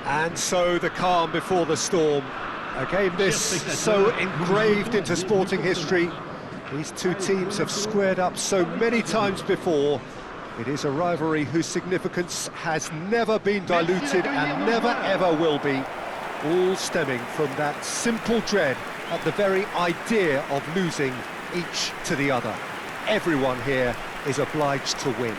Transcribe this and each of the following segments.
And so the calm before the storm. A game this so engraved into sporting history. These two teams have squared up so many times before. It is a rivalry whose significance has never been diluted and never ever will be. All stemming from that simple dread at the very idea of losing each to the other. Everyone here is obliged to win.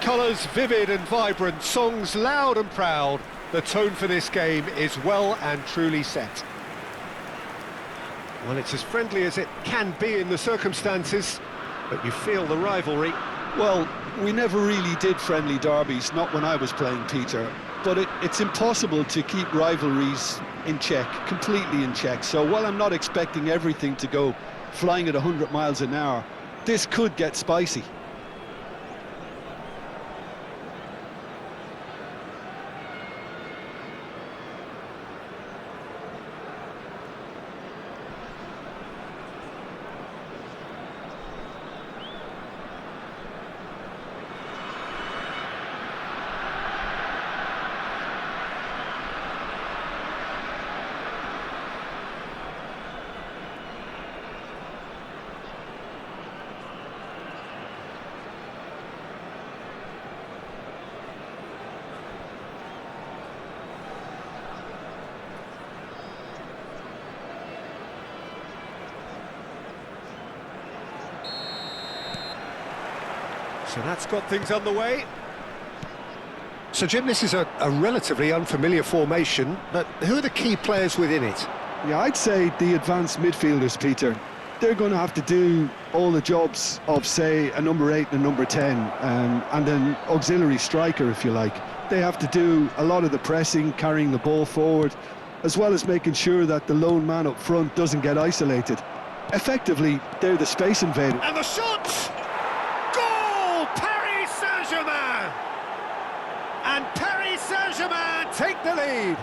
Colours vivid and vibrant, songs loud and proud. The tone for this game is well and truly set. Well, it's as friendly as it can be in the circumstances, but you feel the rivalry. Well, we never really did friendly derbies, not when I was playing, Peter. But it's impossible to keep rivalries in check, completely in check. So while I'm not expecting everything to go flying at 100 miles an hour, this could get spicy. So that's got things underway. So Jim, this is a relatively unfamiliar formation, but who are the key players within it? Yeah, I'd say the advanced midfielders, Peter. They're going to have to do all the jobs of, say, a number 8 and a number 10, and an auxiliary striker, if you like. They have to do a lot of the pressing, carrying the ball forward, as well as making sure that the lone man up front doesn't get isolated. Effectively, they're the space invader. And the shot! Goal! Paris Saint-Germain! And Paris Saint-Germain take the lead.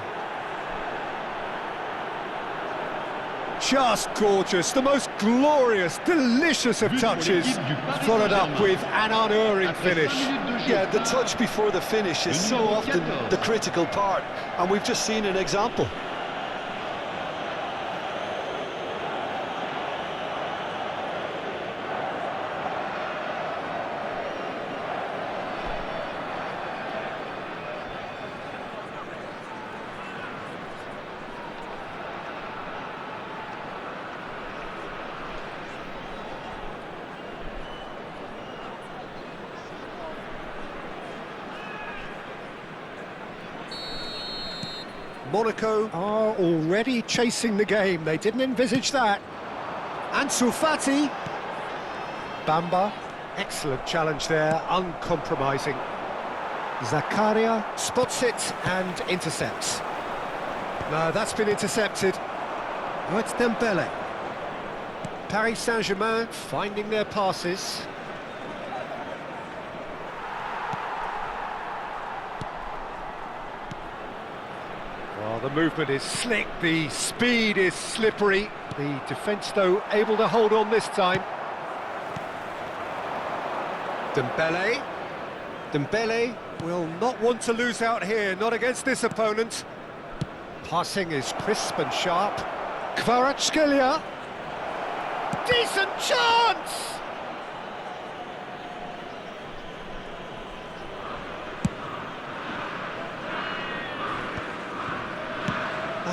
Just gorgeous, the most glorious, delicious of touches, followed up with an unerring finish. Yeah, the touch before the finish is so often the critical part, and we've just seen an example. Monaco are already chasing the game. They didn't envisage that. Ansu Fati. Bamba. Excellent challenge there, uncompromising. Zakaria spots it and intercepts. No, that's been intercepted. Oh, it's Dembele. Paris Saint-Germain finding their passes. Well, the movement is slick, the speed is slippery. The defence, though, able to hold on this time. Dembele. Dembele will not want to lose out here, not against this opponent. Passing is crisp and sharp. Kvaratskhelia. Decent chance!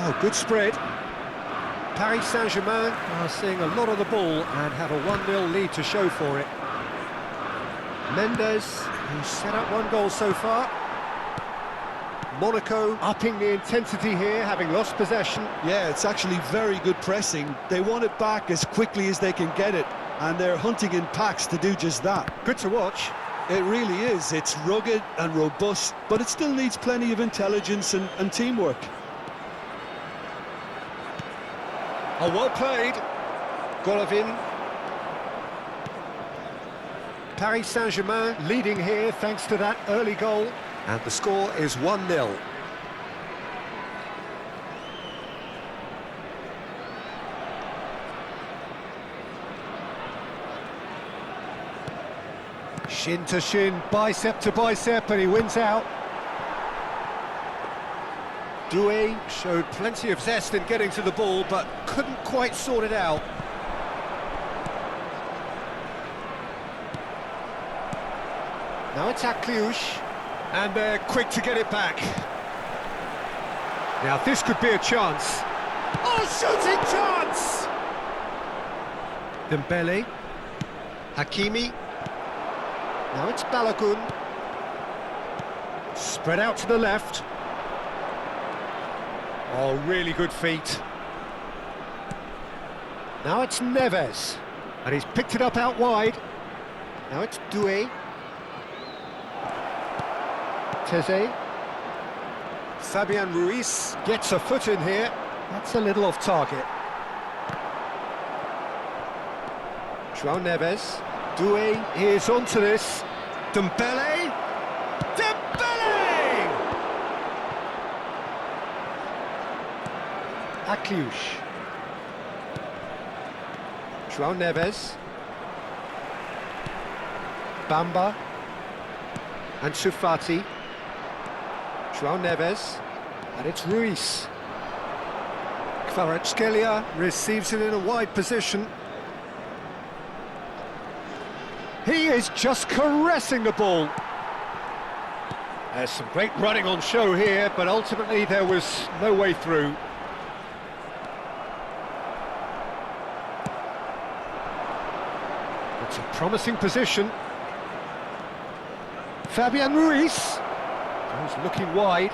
Oh, good spread. Paris Saint-Germain are seeing a lot of the ball and have a 1-0 lead to show for it. Mendes, who's set up one goal so far. Monaco upping the intensity here, having lost possession. Yeah, it's actually very good pressing. They want it back as quickly as they can get it, and they're hunting in packs to do just that. Good to watch. It really is. It's rugged and robust, but it still needs plenty of intelligence and teamwork. Oh, well played. Golovin. Paris Saint-Germain leading here thanks to that early goal. And the score is 1-0. Shin to shin, bicep to bicep, and he wins out. Doué showed plenty of zest in getting to the ball, but couldn't quite sort it out. Now it's Akliouche, and they're quick to get it back. Now this could be a chance. Oh, shooting chance! Dembele, Hakimi. Now it's Balogun. Spread out to the left. Oh, really good feet. Now it's Neves, and he's picked it up out wide. Now it's Doué. Teze. Fabian Ruiz gets a foot in here. That's a little off target. João Neves. Doué is onto this. Dembele. Dembele! Akliouche. João Neves. Bamba. And Sufati. João Neves, and it's Ruiz. Kvaratskhelia receives it in a wide position. He is just caressing the ball. There's some great running on show here, but ultimately there was no way through. It's a promising position. Fabian Ruiz. He's looking wide.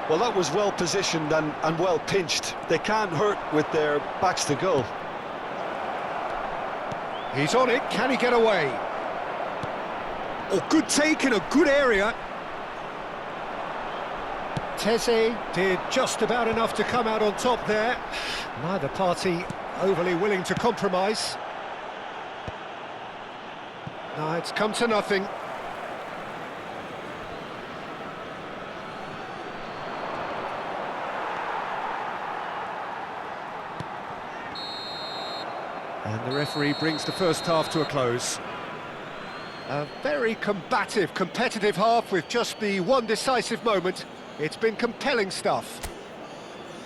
Well, that was well positioned and well pinched. They can't hurt with their backs to goal. He's on it, can he get away? Oh, good take in a good area. Teze did just about enough to come out on top there. Neither party overly willing to compromise. No, it's come to nothing. And the referee brings the first half to a close. A very combative, competitive half with just the one decisive moment. It's been compelling stuff.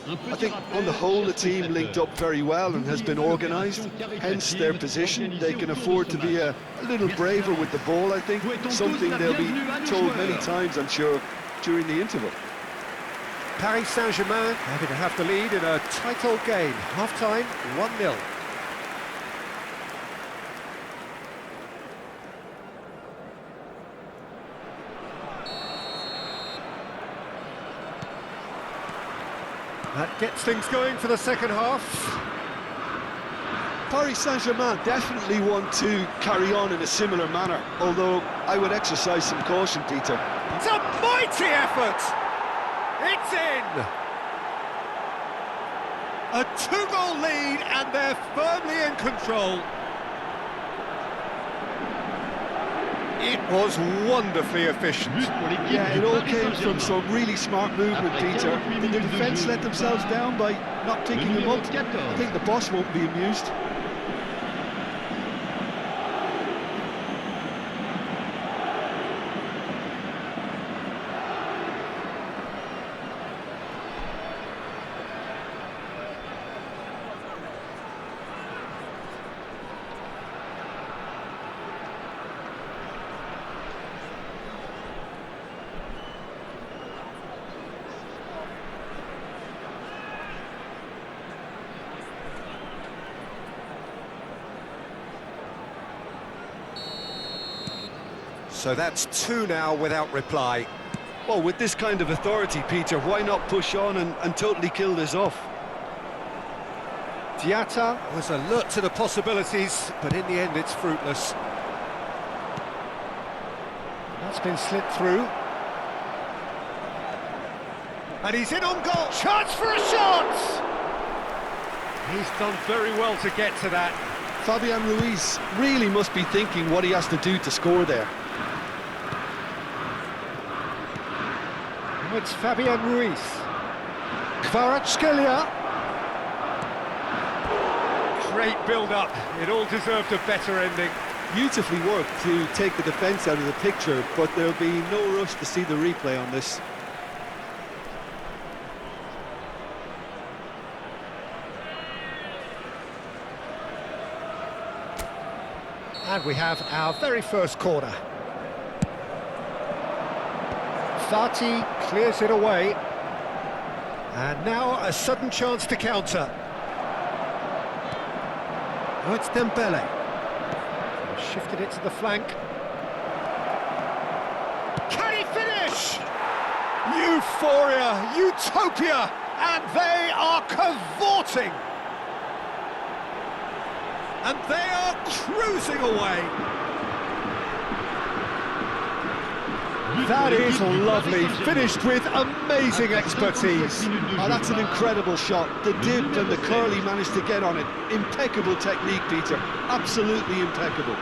I think on the whole the team linked up very well and has been organised, hence their position. They can afford to be a little braver with the ball, I think, something they'll be told many times, I'm sure, during the interval. Paris Saint-Germain happy to have the lead in a tight old game. Half-time, 1-0. That gets things going for the second half. Paris Saint-Germain definitely want to carry on in a similar manner, although I would exercise some caution, Peter. It's a mighty effort! It's in! A two-goal lead and they're firmly in control. It was wonderfully efficient. Yeah, it all came from some really smart movement, Peter. Did the defence let themselves down by not picking them up? I think the boss won't be amused. So that's two now without reply. Well, with this kind of authority, Peter, why not push on and totally kill this off? Diatta was alert to the possibilities, but in the end it's fruitless. That's been slipped through. And he's in on goal. Chance for a shot! He's done very well to get to that. Fabian Ruiz really must be thinking what he has to do to score there. It's Fabian Ruiz. Kvaratskhelia. Great build-up. It all deserved a better ending. Beautifully worked to take the defence out of the picture, but there'll be no rush to see the replay on this. And we have our very first corner. Fati clears it away. And now a sudden chance to counter. Oh, it's Dembele. Shifted it to the flank. Can he finish? Euphoria, utopia, and they are cavorting. And they are cruising away. That is lovely, finished with amazing expertise. Oh, that's an incredible shot. The dip and the curl he managed to get on it. Impeccable technique, Peter. Absolutely impeccable.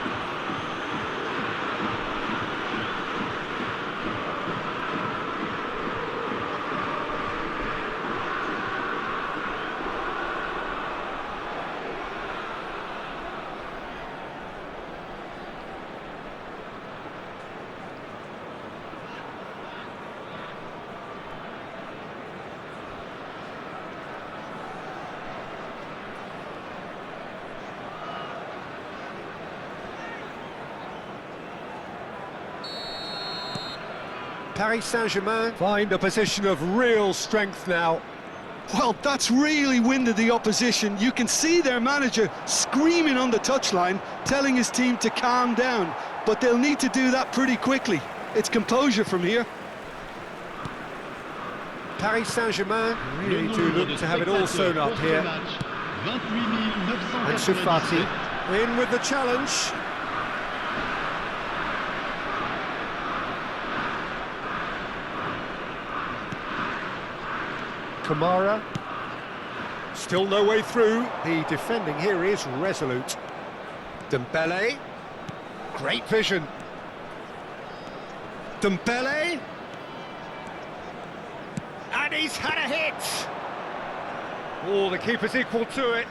Paris Saint-Germain find a position of real strength now. Well, that's really winded the opposition. You can see their manager screaming on the touchline, telling his team to calm down. But they'll need to do that pretty quickly. It's composure from here. Paris Saint-Germain really do look to have it all sewn up here. And Fati in with the challenge. Kamara, still no way through. The defending here is resolute. Dembele, great vision. Dembele, and he's had a hit. Oh, the keeper's equal to it.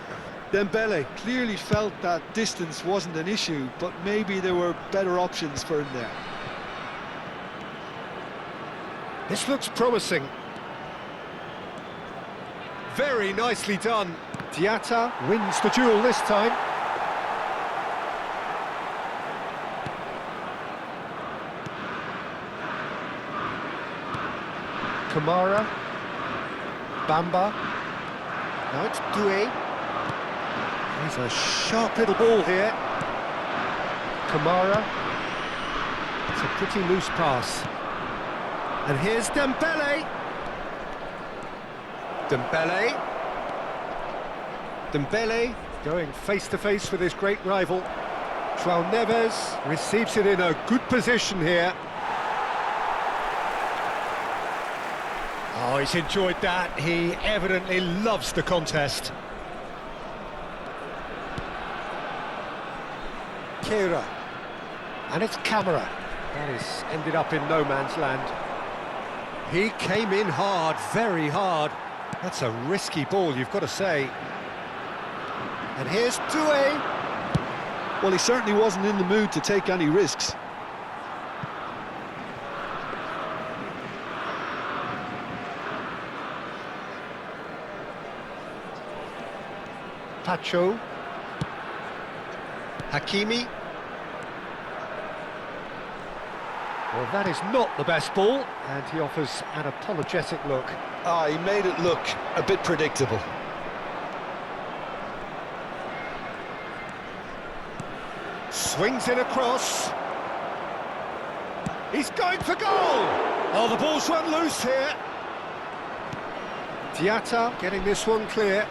Dembele clearly felt that distance wasn't an issue, but maybe there were better options for him there. This looks promising. Very nicely done. Diatta wins the duel this time. Kamara. Bamba. Now it's Doué. He's a sharp little ball here. Kamara. It's a pretty loose pass. And here's Dembele. Dembele going face-to-face with his great rival. João Neves receives it in a good position here. Oh, he's enjoyed that. He evidently loves the contest. Kehrer. And it's Camara. That is ended up in no man's land. He came in hard, very hard. That's a risky ball, you've got to say. And here's Doué. Well, he certainly wasn't in the mood to take any risks. Pacho. Hakimi. Well, that is not the best ball, and he offers an apologetic look. Ah, he made it look a bit predictable. Swings in across. He's going for goal! Oh, the ball's run loose here. Diatta getting this one clear.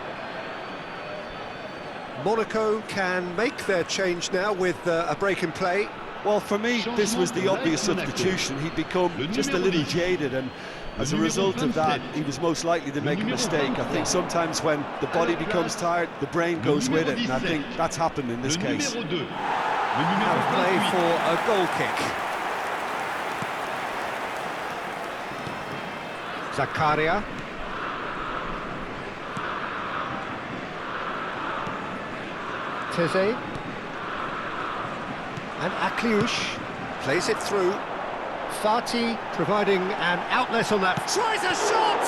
Monaco can make their change now with a break in play. Well, for me, this was the obvious substitution. He'd become just a little jaded, and as a result of that, he was most likely to make a mistake. I think sometimes when the body becomes tired, the brain goes with it, and I think that's happened in this case. Out of play for a goal kick. Zakaria. Teze. And Akliouche plays it through. Fati providing an outlet on that. Tries a shot!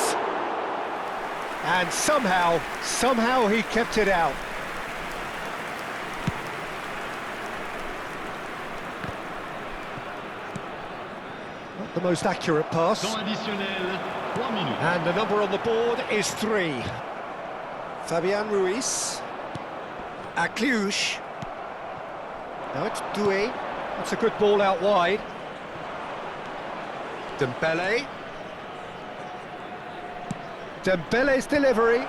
And somehow he kept it out. Not the most accurate pass. Temps additionnel, 3 minutes. And the number on the board is 3. Fabian Ruiz. Akliouche. Now it's Doué. That's a good ball out wide. Dembele. Dembele's delivery.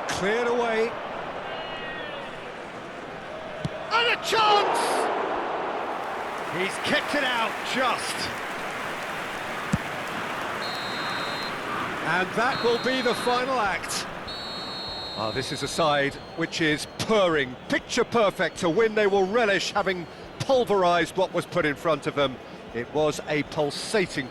Cleared away. And a chance! He's kicked it out just. And that will be the final act. Ah, this is a side which is purring, picture perfect. To win, they will relish having pulverised what was put in front of them. It was a pulsating